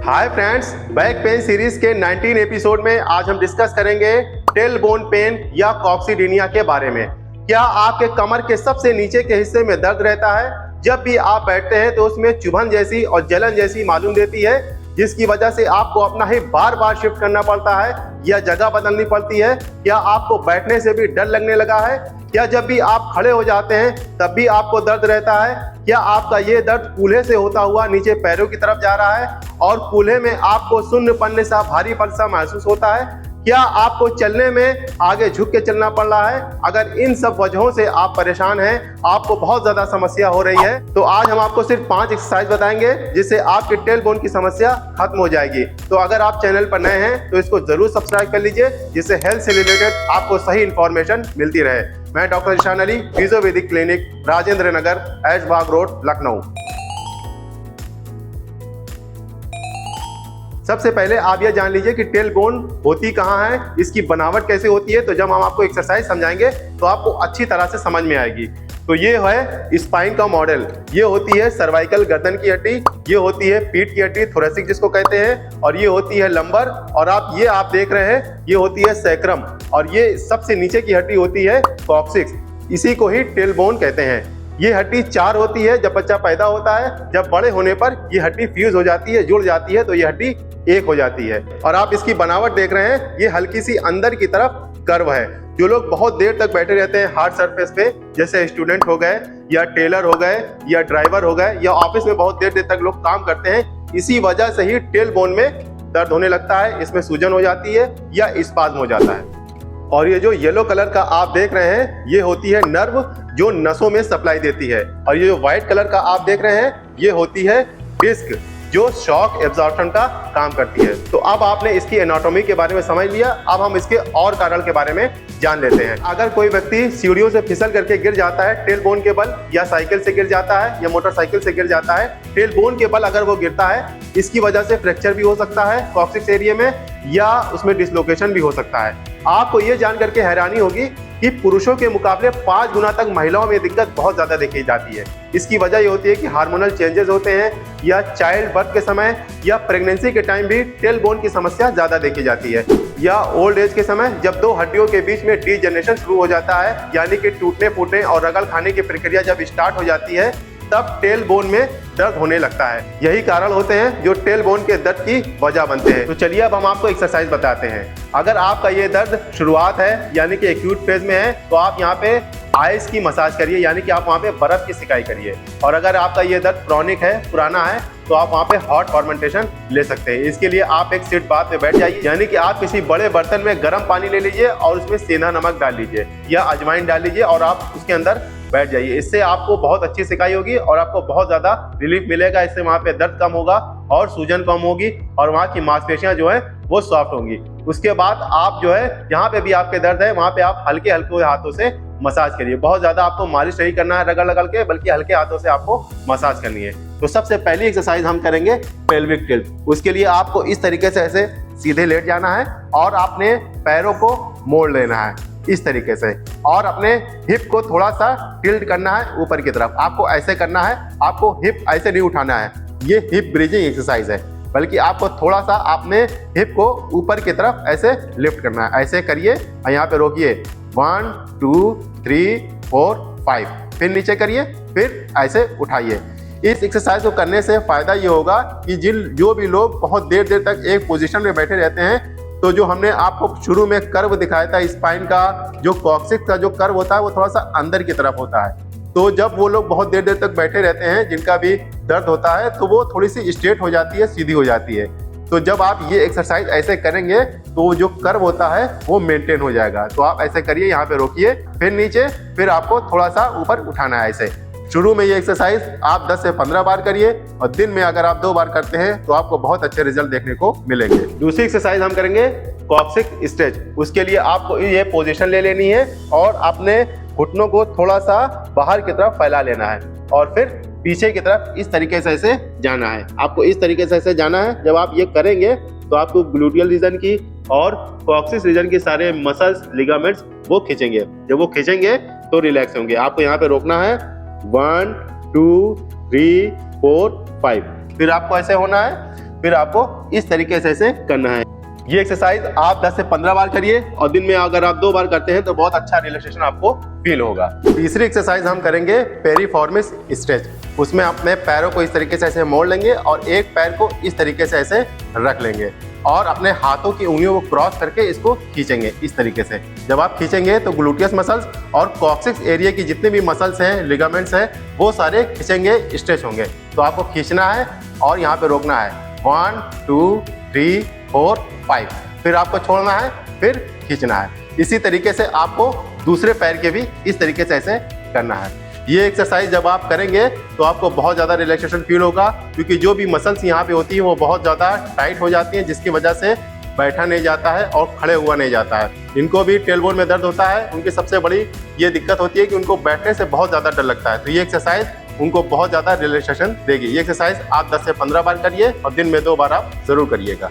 Hi friends, back pain series के 19 episode में आज हम डिस्कस करेंगे टेल बोन पेन या कॉक्सीडिनिया के बारे में। क्या आपके कमर के सबसे नीचे के हिस्से में दर्द रहता है? जब भी आप बैठते हैं तो उसमें चुभन जैसी और जलन जैसी मालूम देती है, जिसकी वजह से आपको अपना हिप बार बार शिफ्ट करना पड़ता है या जगह बदलनी पड़ती है? क्या आपको बैठने से भी डर लगने लगा है? क्या जब भी आप खड़े हो जाते हैं तब भी आपको दर्द रहता है? क्या आपका ये दर्द कूल्हे से होता हुआ नीचे पैरों की तरफ जा रहा है और कूल्हे में आपको शून्यपन सा भारीपन सा महसूस होता है? क्या आपको चलने में आगे झुक के चलना पड़ रहा है? अगर इन सब वजहों से आप परेशान हैं, आपको बहुत ज्यादा समस्या हो रही है, तो आज हम आपको सिर्फ 5 एक्सरसाइज बताएंगे जिससे आपके टेल बोन की समस्या खत्म हो जाएगी। तो अगर आप चैनल पर नए हैं तो इसको जरूर सब्सक्राइब कर लीजिए, जिससे हेल्थ से रिलेटेड आपको सही इंफॉर्मेशन मिलती रहे। मैं doctor Ishan Ali, फिजियोपैथिक clinic, Rajendra Nagar, Aishbagh road, Lucknow. सबसे पहले आप यह जान लीजिए कि टेल बोन होती कहाँ है, इसकी बनावट कैसे होती है। तो जब हम आपको एक्सरसाइज समझाएंगे तो आपको अच्छी तरह से समझ में आएगी। तो ये है स्पाइन का मॉडल। ये होती है सर्वाइकल गर्दन की हड्डी, ये होती है पीठ की हड्डी थोरेसिक जिसको कहते हैं, और ये होती है लंबर, और आप देख रहे हैं ये होती है सैक्रम, और ये सबसे नीचे की हड्डी होती है कॉक्सिक्स। इसी को ही टेल बोन कहते हैं। ये हड्डी 4 होती है जब बच्चा पैदा होता है। जब बड़े होने पर ये हड्डी फ्यूज हो जाती है, जुड़ जाती है, तो ये हड्डी एक हो जाती है। और आप इसकी बनावट देख रहे हैं, ये हल्की सी अंदर की तरफ कर्व है। जो लोग बहुत देर तक बैठे रहते हैं हार्ड सरफेस पे, जैसे स्टूडेंट हो गए या टेलर हो गए या ड्राइवर हो गए या ऑफिस में बहुत देर तक लोग काम करते हैं, इसी वजह से ही टेल बोन में दर्द होने लगता है। इसमें सूजन हो जाती है या स्पाज्म हो जाता है। और ये जो येलो कलर का आप देख रहे हैं, ये होती है नर्व जो नसों में सप्लाई देती है। और ये जो व्हाइट कलर का आप देख रहे हैं, ये होती है डिस्क जो शॉक एब्जॉर्प्शन का काम करती है। तो अब आपने इसकी एनाटॉमी के बारे में समझ लिया, अब हम इसके और कारण के बारे में जान लेते हैं। अगर कोई व्यक्ति सीढ़ियों से फिसल करके गिर जाता है टेल बोन के बल, या साइकिल से गिर जाता है या मोटरसाइकिल से गिर जाता है, टेल बोन के बल अगर वो गिरता है, इसकी वजह से फ्रैक्चर भी हो सकता है कॉक्सिक्स एरिया में, या उसमें डिसलोकेशन भी हो सकता है। आपको ये जान करके हैरानी होगी कि पुरुषों के मुकाबले 5 गुना तक महिलाओं में दिक्कत बहुत ज्यादा देखी जाती है। इसकी वजह ये होती है कि हार्मोनल चेंजेस होते हैं, या चाइल्ड बर्थ के समय या प्रेगनेंसी के टाइम भी टेल बोन की समस्या ज्यादा देखी जाती है, या ओल्ड एज के समय जब 2 हड्डियों के बीच में डीजनरेशन शुरू हो जाता है, यानी कि टूटने फूटने और रगड़ खाने की प्रक्रिया जब स्टार्ट हो जाती है, तब टेल बोन में दर्द होने लगता है। यही कारण होते हैं जो टेल बोन के दर्द की वजह बनते हैं। तो चलिए अब हम आपको एक्सरसाइज बताते हैं। अगर आपका ये दर्द शुरुआत है, यानी कि एक्यूट फेज में है, तो आप यहाँ पे आइस की मसाज करिए, यानी कि आप वहाँ पे बर्फ की सिकाई करिए। और अगर आपका ये दर्द क्रॉनिक है, पुराना है, तो आप वहाँ पे हॉट फॉर्मेंटेशन ले सकते हैं। इसके लिए आप एक सीट बाथ में बैठ जाइए, यानी कि आप किसी बड़े बर्तन में गर्म पानी ले लीजिए और उसमें सेंधा नमक डाल लीजिए या अजवाइन डाल लीजिए और आप उसके अंदर बैठ जाइए। इससे आपको बहुत अच्छी सिकाई होगी और आपको बहुत ज्यादा रिलीफ मिलेगा। इससे वहाँ पे दर्द कम होगा और सूजन कम होगी और वहाँ की मांसपेशियां जो है वो सॉफ्ट होंगी। उसके बाद आप जो है, जहाँ पे भी आपके दर्द है, वहाँ पे आप हल्के हल्के हाथों से मसाज करिए। बहुत ज्यादा आपको मालिश नहीं करना है रगड़ रगड़ के, बल्कि हल्के हाथों से आपको मसाज करनी है। तो सबसे पहली एक्सरसाइज हम करेंगे पेल्विक टिल्ट। उसके लिए आपको इस तरीके से ऐसे सीधे लेट जाना है और अपने पैरों को मोड़ लेना है इस तरीके से, और अपने हिप को थोड़ा सा टिल्ट करना है ऊपर की तरफ। आपको ऐसे करना है, आपको हिप ऐसे नहीं उठाना है। ये हिप ब्रिजिंग एक्सरसाइज है, बल्कि आपको थोड़ा सा अपने हिप को ऊपर की तरफ ऐसे लिफ्ट करना है। ऐसे करिए और यहाँ पे रोकिए, 1 2 3 4 5, फिर नीचे करिए, फिर ऐसे उठाइए। इस एक्सरसाइज को करने से फायदा ये होगा कि जो भी लोग बहुत देर तक एक पोजीशन में बैठे रहते हैं, तो जो हमने आपको शुरू में कर्व दिखाया था स्पाइन का, जो कॉक्सिक्स का जो कर्व होता है वो थोड़ा सा अंदर की तरफ होता है। तो जब वो लोग बहुत देर तक बैठे रहते हैं, जिनका भी दर्द होता है, तो वो थोड़ी सी स्ट्रेट हो जाती है, सीधी हो जाती है। तो जब आप ये एक्सरसाइज ऐसे करेंगे तो जो कर्व होता है वो मेंटेन हो जाएगा। तो आप ऐसे करिए, यहाँ पे रोकिए, फिर नीचे, फिर आपको थोड़ा सा ऊपर उठाना है। ऐसे शुरू में ये एक्सरसाइज आप 10 से 15 बार करिए, और दिन में अगर आप 2 बार करते हैं तो आपको बहुत अच्छे रिजल्ट देखने को मिलेंगे। दूसरी एक्सरसाइज हम करेंगे कॉक्सिक स्ट्रेच। उसके लिए आपको ये पोजीशन ले लेनी है और अपने घुटनों को थोड़ा सा बाहर की तरफ फैला लेना है और फिर पीछे की तरफ इस तरीके से ऐसे जाना है। आपको इस तरीके से ऐसे जाना है। जब आप ये करेंगे तो आपको ग्लूटियल रीजन की और कॉक्सिस रीजन के सारे मसल्स, लिगामेंट्स वो खींचेंगे। जब वो खींचेंगे तो रिलैक्स होंगे। आपको यहाँ पे रोकना है, 1 2 3 4 5, फिर आपको ऐसे होना है। फिर आपको इस तरीके से इसे करना है। ये एक्सरसाइज आप 10 से 15 बार करिए और दिन में अगर आप 2 बार करते हैं तो बहुत अच्छा रिलैक्सेशन आपको फील होगा। तीसरी एक्सरसाइज हम करेंगे पेरिफॉर्मिस स्ट्रेच। उसमें अपने पैरों को इस तरीके से ऐसे मोड़ लेंगे और एक पैर को इस तरीके से ऐसे रख लेंगे और अपने हाथों की उंगलियों को क्रॉस करके इसको खींचेंगे इस तरीके से। जब आप खींचेंगे तो ग्लूटियस मसल्स और कॉक्सिक्स एरिया की जितने भी मसल्स हैं, लिगामेंट्स हैं, वो सारे खींचेंगे, स्ट्रेच होंगे। तो आपको खींचना है और यहाँ पे रोकना है 1 2 3 4 5, फिर आपको छोड़ना है, फिर खींचना है। इसी तरीके से आपको दूसरे पैर के भी इस तरीके से ऐसे करना है। ये एक्सरसाइज जब आप करेंगे तो आपको बहुत ज़्यादा रिलैक्सेशन फील होगा, क्योंकि जो भी मसल्स यहाँ पे होती है वो बहुत ज़्यादा टाइट हो जाती हैं, जिसकी वजह से बैठा नहीं जाता है और खड़े हुआ नहीं जाता है। इनको भी टेलबोन में दर्द होता है, उनकी सबसे बड़ी ये दिक्कत होती है कि उनको बैठने से बहुत ज़्यादा डर लगता है। तो ये एक्सरसाइज उनको बहुत ज़्यादा रिलैक्सेशन देगी। ये एक्सरसाइज आप 10 से 15 बार करिए और दिन में 2 बार आप ज़रूर करिएगा।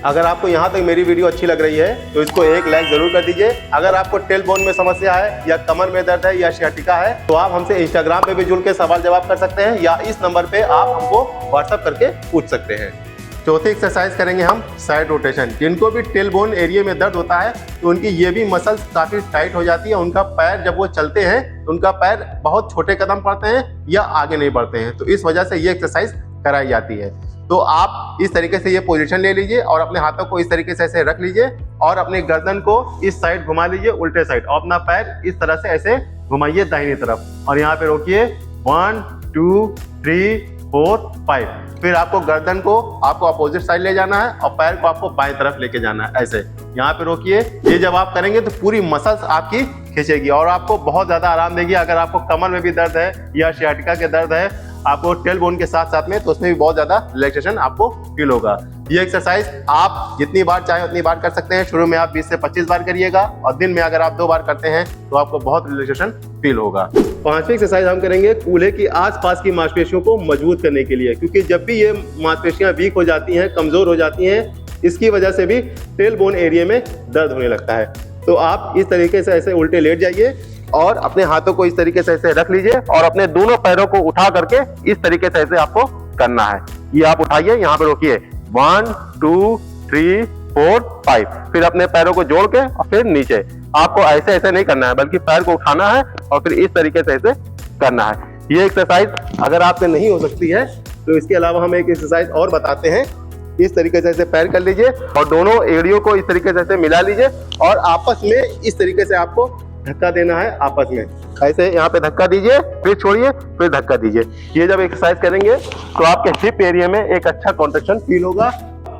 अगर आपको यहाँ तक मेरी वीडियो अच्छी लग रही है तो इसको एक लाइक जरूर कर दीजिए। अगर आपको टेलबोन में समस्या है या कमर में दर्द है या सियाटिका है तो आप हमसे इंस्टाग्राम पे भी जुड़ के सवाल जवाब कर सकते हैं या इस नंबर पे आप हमको व्हाट्सएप करके पूछ सकते हैं। चौथी एक्सरसाइज करेंगे हम साइड रोटेशन। जिनको भी टेलबोन एरिया में दर्द होता है तो उनकी ये भी मसल्स काफी टाइट हो जाती है। उनका पैर जब वो चलते हैं तो उनका पैर बहुत छोटे कदम पड़ते हैं या आगे नहीं बढ़ते हैं, तो इस वजह से ये एक्सरसाइज कराई जाती है। तो आप इस तरीके से ये पोजीशन ले लीजिए और अपने हाथों को इस तरीके से ऐसे रख लीजिए और अपनी गर्दन को इस साइड घुमा लीजिए उल्टे साइड और अपना पैर इस तरह से ऐसे घुमाइए दाहिनी तरफ और यहाँ पे रोकिए 1 2 3 4 5। फिर आपको गर्दन को आपको अपोजिट साइड ले जाना है और पैर को आपको बाएं तरफ लेके जाना है ऐसे। यहाँ पे रोकिए। ये जब आप करेंगे तो पूरी मसल्स आपकी खींचेगी और आपको बहुत ज्यादा आराम देगी। अगर आपको कमर में भी दर्द है या सियाटिका के दर्द है आपको टेलबोन के साथ साथ में, तो उसमें भी बहुत ज्यादा रिलैक्सेशन आपको फील होगा। ये एक्सरसाइज आप जितनी बार चाहे उतनी बार कर सकते हैं। शुरू में आप 20 से 25 बार करिएगा और दिन में अगर आप 2 बार करते हैं तो आपको बहुत रिलैक्सेशन फील होगा। 5वीं एक्सरसाइज हम करेंगे कूल्हे की आसपास की मांसपेशियों को मजबूत करने के लिए, क्योंकि जब भी ये मांसपेशियां वीक हो जाती हैं, कमजोर हो जाती हैं, इसकी वजह से भी टेलबोन एरिया में दर्द होने लगता है। तो आप इस तरीके से ऐसे उल्टे लेट जाइए और अपने हाथों को इस तरीके से ऐसे रख लीजिए और अपने दोनों पैरों को उठा करके इस तरीके से ऐसे आपको करना है। ये आप उठाइए, यहाँ पे रोकिए 1 2 3 4 5, फिर अपने पैरों को जोड़ के और फिर नीचे। आपको ऐसे ऐसे नहीं करना है बल्कि पैर को उठाना है और फिर इस तरीके से ऐसे करना है। ये एक्सरसाइज अगर आपसे नहीं हो सकती है तो इसके अलावा हम एक एक्सरसाइज और बताते हैं। इस तरीके से ऐसे पैर कर लीजिए और दोनों एड़ियों को इस तरीके से ऐसे मिला लीजिए और आपस में इस तरीके से आपको धक्का देना है। आपस में ऐसे यहाँ पे धक्का दीजिए, फिर छोड़िए, फिर धक्का दीजिए। ये जब एक्सरसाइज करेंगे तो आपके हिप एरिया में एक अच्छा कॉन्ट्रैक्शन फील होगा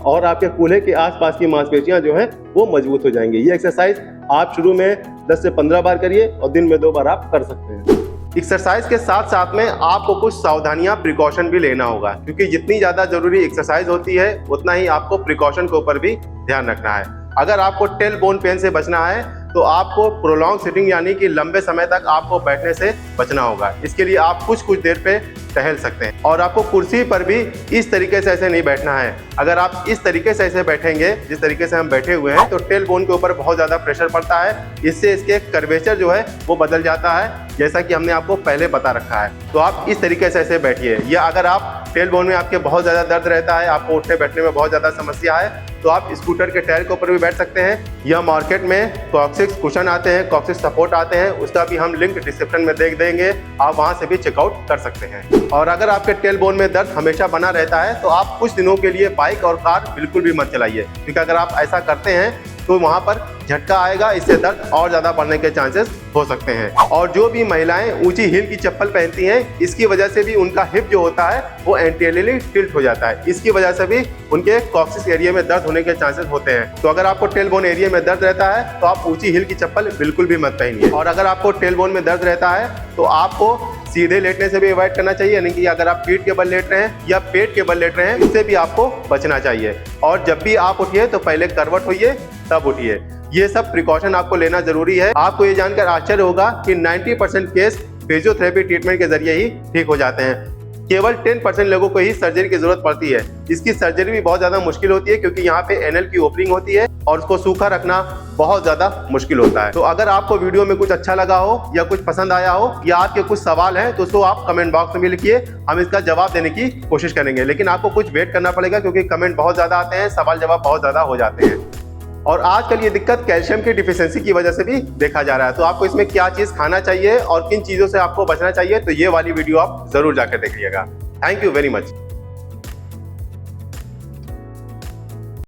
और आपके कूल्हे के आसपास की मांसपेशियां जो हैं वो मजबूत हो जाएंगी। ये एक्सरसाइज आप शुरू में 10 से 15 बार करिए और दिन में 2 बार आप कर सकते हैं। एक्सरसाइज के साथ साथ में आपको कुछ सावधानियां, प्रिकॉशन भी लेना होगा, क्योंकि जितनी ज्यादा जरूरी एक्सरसाइज होती है उतना ही आपको प्रिकॉशन के ऊपर भी ध्यान रखना है। अगर आपको टेलबोन पेन से बचना है तो आपको प्रोलॉन्ग सिटिंग यानी कि लंबे समय तक आपको बैठने से बचना होगा। इसके लिए आप कुछ देर पे टहल सकते हैं और आपको कुर्सी पर भी इस तरीके से ऐसे नहीं बैठना है। अगर आप इस तरीके से ऐसे बैठेंगे जिस तरीके से हम बैठे हुए हैं तो टेलबोन के ऊपर बहुत ज़्यादा प्रेशर पड़ता है। इससे इसके कर्वेचर जो है वो बदल जाता है, जैसा कि हमने आपको पहले बता रखा है। तो आप इस तरीके से ऐसे बैठिए। या अगर आप टेलबोन में आपके बहुत ज़्यादा दर्द रहता है, आपको उठने बैठने में बहुत ज़्यादा समस्या है, तो आप स्कूटर के टायर के ऊपर भी बैठ सकते हैं या मार्केट में कॉक्सिक्स कुशन आते हैं, कॉक्सिक्स सपोर्ट आते हैं, उसका भी हम लिंक डिस्क्रिप्शन में देख देंगे, आप वहां से भी चेकआउट कर सकते हैं। और अगर आपके टेलबोन में दर्द हमेशा बना रहता है तो आप कुछ दिनों के लिए बाइक और कार बिल्कुल भी मत चलाइए, क्योंकि अगर आप ऐसा करते हैं तो वहां पर झटका आएगा, इससे दर्द और ज्यादा बढ़ने के चांसेस हो सकते हैं। और जो भी महिलाएं ऊंची हील की चप्पल पहनती हैं, इसकी वजह से भी उनका हिप जो होता है वो एंटीरियरली टिल्ट हो जाता है। इसकी वजह से भी उनके कॉक्सिस एरिया में दर्द होने के चांसेस होते हैं। तो अगर आपको टेलबोन एरिया में दर्द रहता है तो आप ऊंची हील की चप्पल बिल्कुल भी मत पहनिए। और अगर आपको टेलबोन में दर्द रहता है तो आपको सीधे लेटने से भी अवॉइड करना चाहिए, यानी कि अगर आप पीठ के बल लेट रहे हैं या पेट के बल लेट रहे हैं, इससे भी आपको बचना चाहिए। और जब भी आप उठिए तो पहले करवट होइए तब उठिए। ये सब प्रिकॉशन आपको लेना जरूरी है। आपको ये जानकर आश्चर्य होगा कि 90% केस फिजियोथेरेपी ट्रीटमेंट के जरिए ही ठीक हो जाते हैं। केवल 10% लोगों को ही सर्जरी की जरूरत पड़ती है। इसकी सर्जरी भी बहुत ज्यादा मुश्किल होती है, क्योंकि यहाँ पे एनल की ओपनिंग होती है और उसको सूखा रखना बहुत ज्यादा मुश्किल होता है। तो अगर आपको वीडियो में कुछ अच्छा लगा हो या कुछ पसंद आया हो या आपके कुछ सवाल हैं तो उसको आप कमेंट बॉक्स में लिखिए, हम इसका जवाब देने की कोशिश करेंगे। लेकिन आपको कुछ वेट करना पड़ेगा क्योंकि कमेंट बहुत ज्यादा आते हैं, सवाल जवाब बहुत ज्यादा हो जाते हैं। और आजकल ये दिक्कत कैल्शियम की डिफिशियंसी की वजह से भी देखा जा रहा है। तो आपको इसमें क्या चीज खाना चाहिए और किन चीजों से आपको बचना चाहिए, तो ये वाली वीडियो आप जरूर जाकर देखिएगा। Thank you very much.